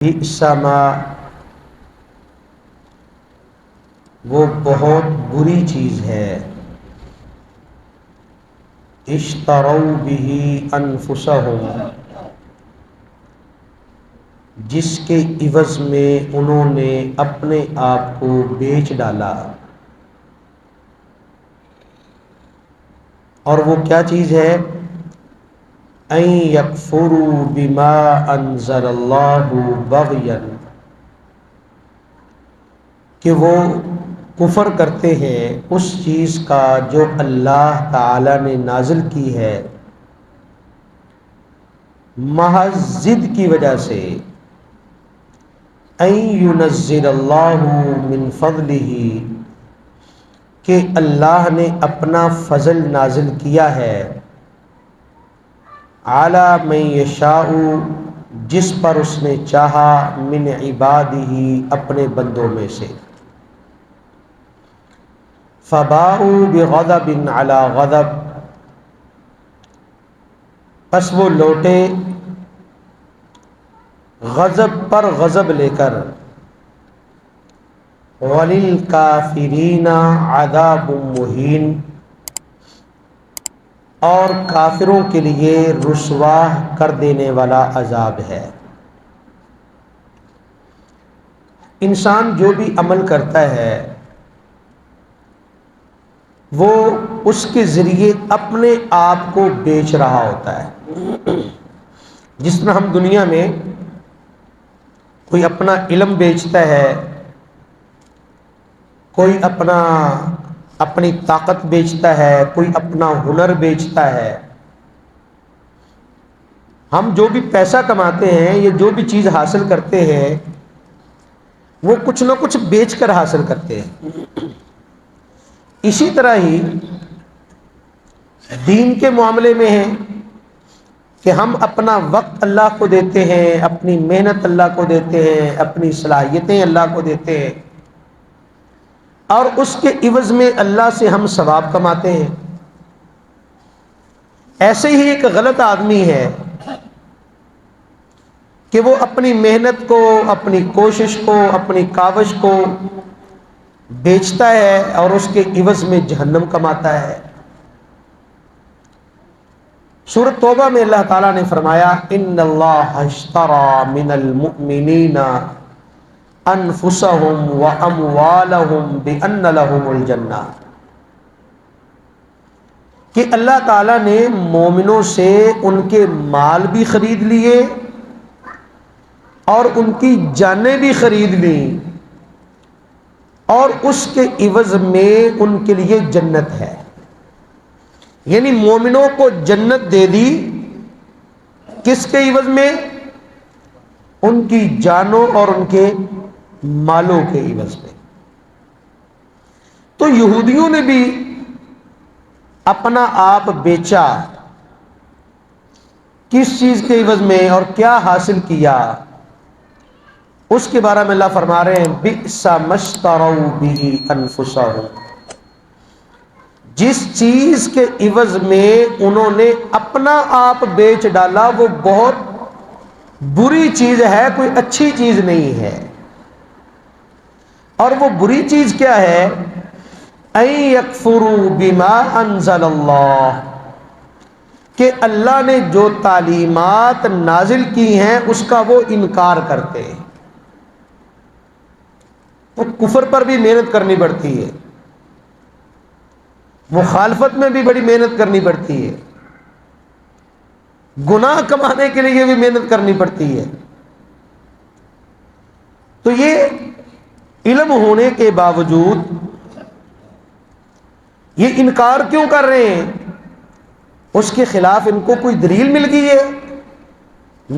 بئس ما، وہ بہت بری چیز ہے، اشتروا به انفسهم، جس کے عوض میں انہوں نے اپنے آپ کو بیچ ڈالا۔ اور وہ کیا چیز ہے؟ ان یکفروا بما انزل اللہ بغیا، کہ وہ کفر کرتے ہیں اس چیز کا جو اللہ تعالی نے نازل کی ہے، محض ضد کی وجہ سے۔ ان ینزل اللہ من فضلہ، کہ اللہ نے اپنا فضل نازل کیا ہے، علی من یشاء، جس پر اس نے چاہا، من عبادہ، اپنے بندوں میں سے۔ فباؤوا بغضب علی غضب، پس وہ لوٹے غضب پر غضب لے کر۔ وَلِلْكَافِرِينَ عَذَابٌ مُّهِينٌ، اور کافروں کے لیے رسوا کر دینے والا عذاب ہے۔ انسان جو بھی عمل کرتا ہے وہ اس کے ذریعے اپنے آپ کو بیچ رہا ہوتا ہے۔ جس طرح ہم دنیا میں کوئی اپنا علم بیچتا ہے، کوئی اپنی طاقت بیچتا ہے، کوئی اپنا ہنر بیچتا ہے۔ ہم جو بھی پیسہ کماتے ہیں یا جو بھی چیز حاصل کرتے ہیں وہ کچھ نہ کچھ بیچ کر حاصل کرتے ہیں۔ اسی طرح ہی دین کے معاملے میں ہے کہ ہم اپنا وقت اللہ کو دیتے ہیں، اپنی محنت اللہ کو دیتے ہیں، اپنی صلاحیتیں اللہ کو دیتے ہیں، اور اس کے عوض میں اللہ سے ہم ثواب کماتے ہیں۔ ایسے ہی ایک غلط آدمی ہے کہ وہ اپنی محنت کو، اپنی کوشش کو، اپنی کاوش کو بیچتا ہے اور اس کے عوض میں جہنم کماتا ہے۔ سورۃ توبہ میں اللہ تعالیٰ نے فرمایا ان اللہ اشتری من المؤمنین انفسهم واموالهم بان لهم الجنہ، کہ اللہ تعالیٰ نے مومنوں سے ان کے مال بھی خرید لیے اور ان کی جانیں بھی خرید لیں، اور اس کے عوض میں ان کے لیے جنت ہے۔ یعنی مومنوں کو جنت دے دی، کس کے عوض میں؟ ان کی جانوں اور ان کے مالوں کے عوض میں۔ تو یہودیوں نے بھی اپنا آپ بیچا، کس چیز کے عوض میں اور کیا حاصل کیا؟ اس کے بارے میں اللہ فرما رہے ہیں بئس ما اشتروا به انفسهم، جس چیز کے عوض میں انہوں نے اپنا آپ بیچ ڈالا وہ بہت بری چیز ہے، کوئی اچھی چیز نہیں ہے۔ اور وہ بری چیز کیا ہے؟ ان یکفروا بما انزل اللہ، کہ اللہ نے جو تعلیمات نازل کی ہیں اس کا وہ انکار کرتے ہیں۔ تو کفر پر بھی محنت کرنی پڑتی ہے، مخالفت میں بھی بڑی محنت کرنی پڑتی ہے، گناہ کمانے کے لیے بھی محنت کرنی پڑتی ہے۔ تو یہ علم ہونے کے باوجود یہ انکار کیوں کر رہے ہیں؟ اس کے خلاف ان کو کوئی دلیل مل گئی ہے؟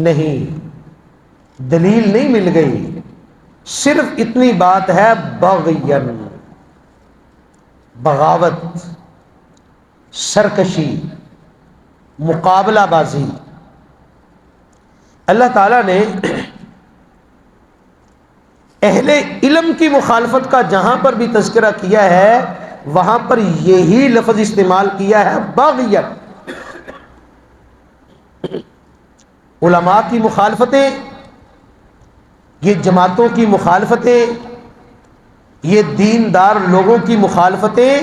نہیں، دلیل نہیں مل گئی، صرف اتنی بات ہے بغین، بغاوت، سرکشی، مقابلہ بازی۔ اللہ تعالیٰ نے اہل علم کی مخالفت کا جہاں پر بھی تذکرہ کیا ہے وہاں پر یہی لفظ استعمال کیا ہے بغیت۔ علماء کی مخالفتیں یہ جماعتوں کی مخالفتیں، یہ دیندار لوگوں کی مخالفتیں،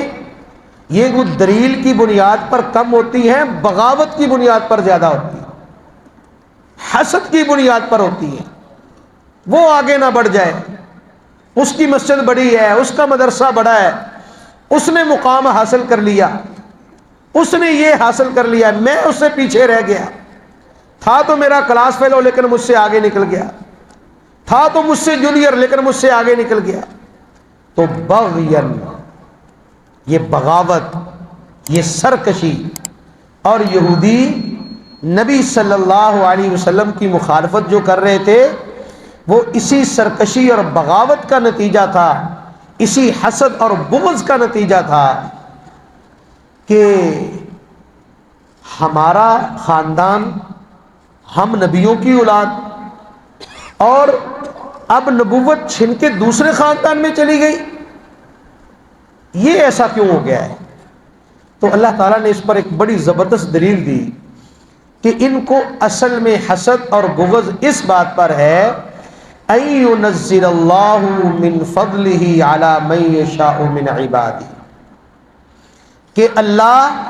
یہ وہ دلیل کی بنیاد پر کم ہوتی ہیں، بغاوت کی بنیاد پر زیادہ ہوتی ہیں، حسد کی بنیاد پر ہوتی ہیں۔ وہ آگے نہ بڑھ جائے، اس کی مسجد بڑی ہے، اس کا مدرسہ بڑا ہے، اس نے مقام حاصل کر لیا، اس نے یہ حاصل کر لیا، میں اس سے پیچھے رہ گیا، تھا تو میرا کلاس فیلو لیکن مجھ سے آگے نکل گیا، تھا تو مجھ سے جونیئر لیکن مجھ سے آگے نکل گیا۔ تو بغین، یہ بغاوت، یہ سرکشی، اور یہودی نبی صلی اللہ علیہ وسلم کی مخالفت جو کر رہے تھے وہ اسی سرکشی اور بغاوت کا نتیجہ تھا، اسی حسد اور بغض کا نتیجہ تھا کہ ہمارا خاندان، ہم نبیوں کی اولاد، اور اب نبوت چھن کے دوسرے خاندان میں چلی گئی، یہ ایسا کیوں ہو گیا ہے؟ تو اللہ تعالیٰ نے اس پر ایک بڑی زبردست دلیل دی کہ ان کو اصل میں حسد اور بغض اس بات پر ہے ان ينزل اللہ من فضلہ علی من یشاء من عبادہ، کہ اللہ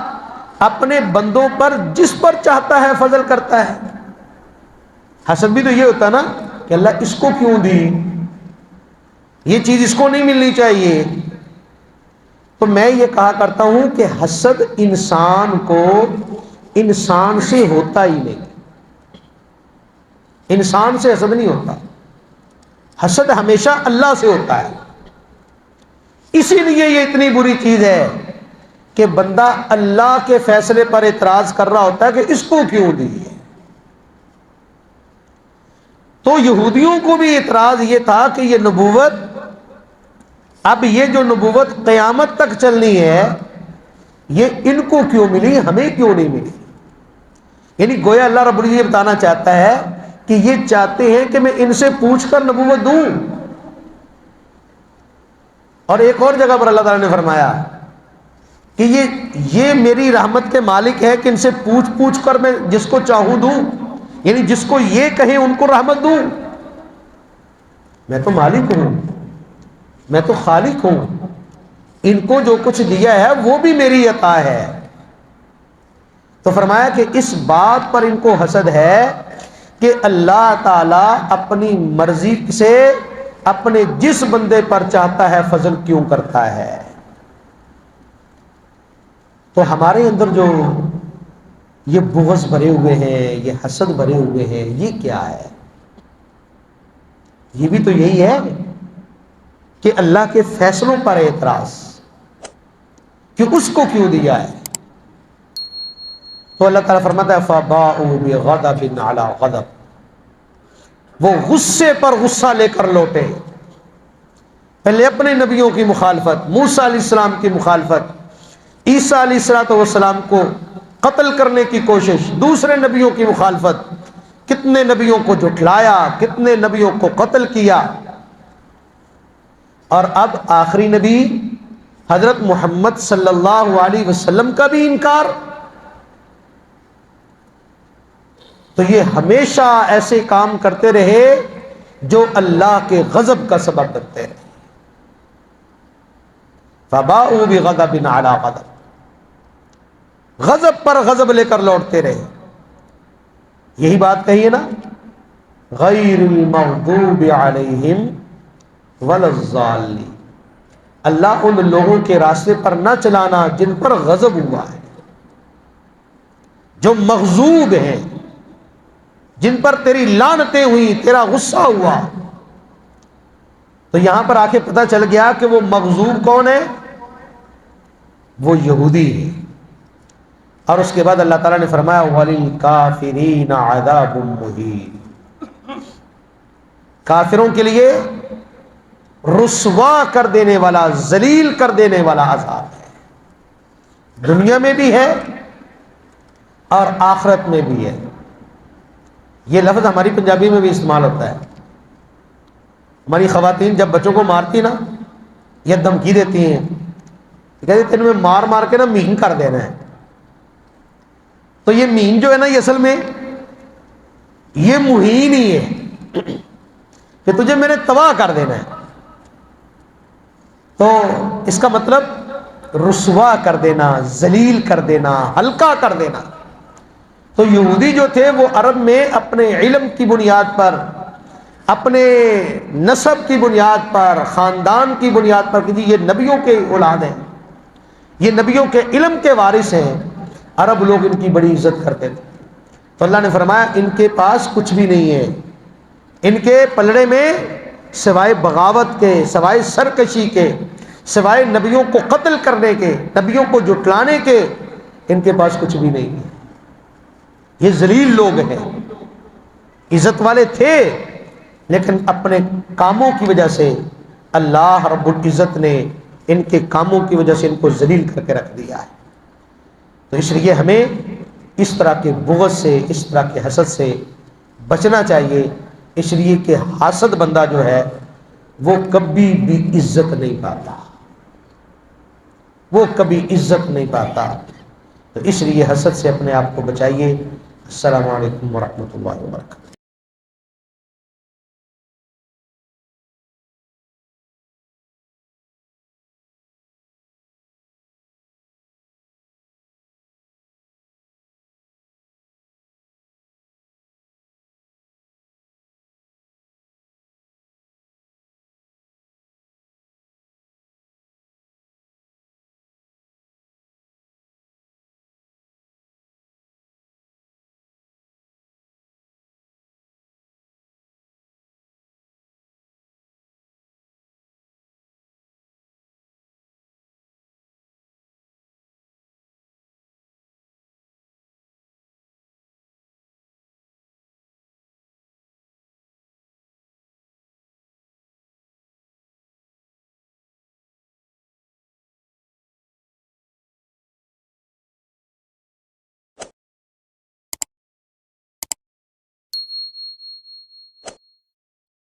اپنے بندوں پر جس پر چاہتا ہے فضل کرتا ہے۔ حسد بھی تو یہ ہوتا نا کہ اللہ اس کو کیوں دی، یہ چیز اس کو نہیں ملنی چاہیے۔ تو میں یہ کہا کرتا ہوں کہ حسد انسان کو انسان سے ہوتا ہی نہیں، انسان سے حسد نہیں ہوتا، حسد ہمیشہ اللہ سے ہوتا ہے۔ اسی لیے یہ اتنی بری چیز ہے کہ بندہ اللہ کے فیصلے پر اعتراض کر رہا ہوتا ہے کہ اس کو کیوں دی ہے۔ تو یہودیوں کو بھی اعتراض یہ تھا کہ یہ نبوت، اب یہ جو نبوت قیامت تک چلنی ہے، یہ ان کو کیوں ملی، ہمیں کیوں نہیں ملی؟ یعنی گویا اللہ رب العزت یہ بتانا چاہتا ہے کہ یہ چاہتے ہیں کہ میں ان سے پوچھ کر نبوت دوں۔ اور ایک اور جگہ پر اللہ تعالیٰ نے فرمایا کہ یہ میری رحمت کے مالک ہے کہ ان سے پوچھ پوچھ کر میں جس کو چاہوں دوں، یعنی جس کو یہ کہیں ان کو رحمت دوں۔ میں تو مالک ہوں، میں تو خالق ہوں، ان کو جو کچھ دیا ہے وہ بھی میری عطا ہے۔ تو فرمایا کہ اس بات پر ان کو حسد ہے کہ اللہ تعالی اپنی مرضی سے اپنے جس بندے پر چاہتا ہے فضل کیوں کرتا ہے۔ تو ہمارے اندر جو یہ بغض بھرے ہوئے ہیں، یہ حسد بھرے ہوئے ہیں، یہ کیا ہے؟ یہ بھی تو یہی ہے کہ اللہ کے فیصلوں پر اعتراض کہ اس کو کیوں دیا ہے۔ تو اللہ تعالیٰ فرماتا ہے فَبَاءُوا بِغَضَبٍ عَلَىٰ غَضَبٍ، وہ غصے پر غصہ لے کر لوٹے۔ پہلے اپنے نبیوں کی مخالفت، موسیٰ علیہ السلام کی مخالفت، عیسیٰ علیہ السلام کو قتل کرنے کی کوشش، دوسرے نبیوں کی مخالفت، کتنے نبیوں کو جھٹلایا، کتنے نبیوں کو قتل کیا، اور اب آخری نبی حضرت محمد صلی اللہ علیہ وسلم کا بھی انکار۔ تو یہ ہمیشہ ایسے کام کرتے رہے جو اللہ کے غضب کا سبب بنتے رہے۔ فَبَاءُوا بِغَضَبٍ عَلَىٰ غَضَبٍ، غضب پر غضب لے کر لوٹتے رہے۔ یہی بات کہی ہے نا، غیر المغضوب علیہم ولا الضالین، اللہ ان لوگوں کے راستے پر نہ چلانا جن پر غضب ہوا ہے، جو مغضوب ہیں، جن پر تیری لعنتیں ہوئی، تیرا غصہ ہوا۔ تو یہاں پر آ کے پتہ چل گیا کہ وہ مغضوب کون ہے؟ وہ یہودی ہے۔ اور اس کے بعد اللہ تعالیٰ نے فرمایا وَلِلْكَافِرِينَ عَذَابٌ مُّهِينٌ، کافروں کے لیے رسوا کر دینے والا، ذلیل کر دینے والا عذاب ہے، دنیا میں بھی ہے اور آخرت میں بھی ہے۔ یہ لفظ ہماری پنجابی میں بھی استعمال ہوتا ہے۔ ہماری خواتین جب بچوں کو مارتی نا یا دھمکی دیتی ہیں، کہتے تین میں مار مار کے نا مہین کر دینا ہے۔ تو یہ مہین جو ہے نا، یہ اصل میں یہ مہین ہی ہے، کہ تجھے میں نے تباہ کر دینا ہے، تو اس کا مطلب رسوا کر دینا، ذلیل کر دینا، ہلکا کر دینا۔ تو یہودی جو تھے وہ عرب میں اپنے علم کی بنیاد پر، اپنے نسب کی بنیاد پر، خاندان کی بنیاد پر کہ جی یہ نبیوں کے اولاد ہیں، یہ نبیوں کے علم کے وارث ہیں، عرب لوگ ان کی بڑی عزت کرتے تھے۔ تو اللہ نے فرمایا ان کے پاس کچھ بھی نہیں ہے، ان کے پلڑے میں سوائے بغاوت کے، سوائے سرکشی کے، سوائے نبیوں کو قتل کرنے کے، نبیوں کو جھٹلانے کے، ان کے پاس کچھ بھی نہیں ہے۔ یہ ذلیل لوگ ہیں، عزت والے تھے لیکن اپنے کاموں کی وجہ سے اللہ رب العزت نے ان کے کاموں کی وجہ سے ان کو ذلیل کر کے رکھ دیا ہے۔ تو اس لیے ہمیں اس طرح کے بغض سے، اس طرح کے حسد سے بچنا چاہیے، اس لیے کہ حاسد بندہ جو ہے وہ کبھی بھی عزت نہیں پاتا، وہ کبھی عزت نہیں پاتا۔ تو اس لیے حسد سے اپنے آپ کو بچائیے۔ السلام علیکم ورحمۃ اللہ وبرکاتہ۔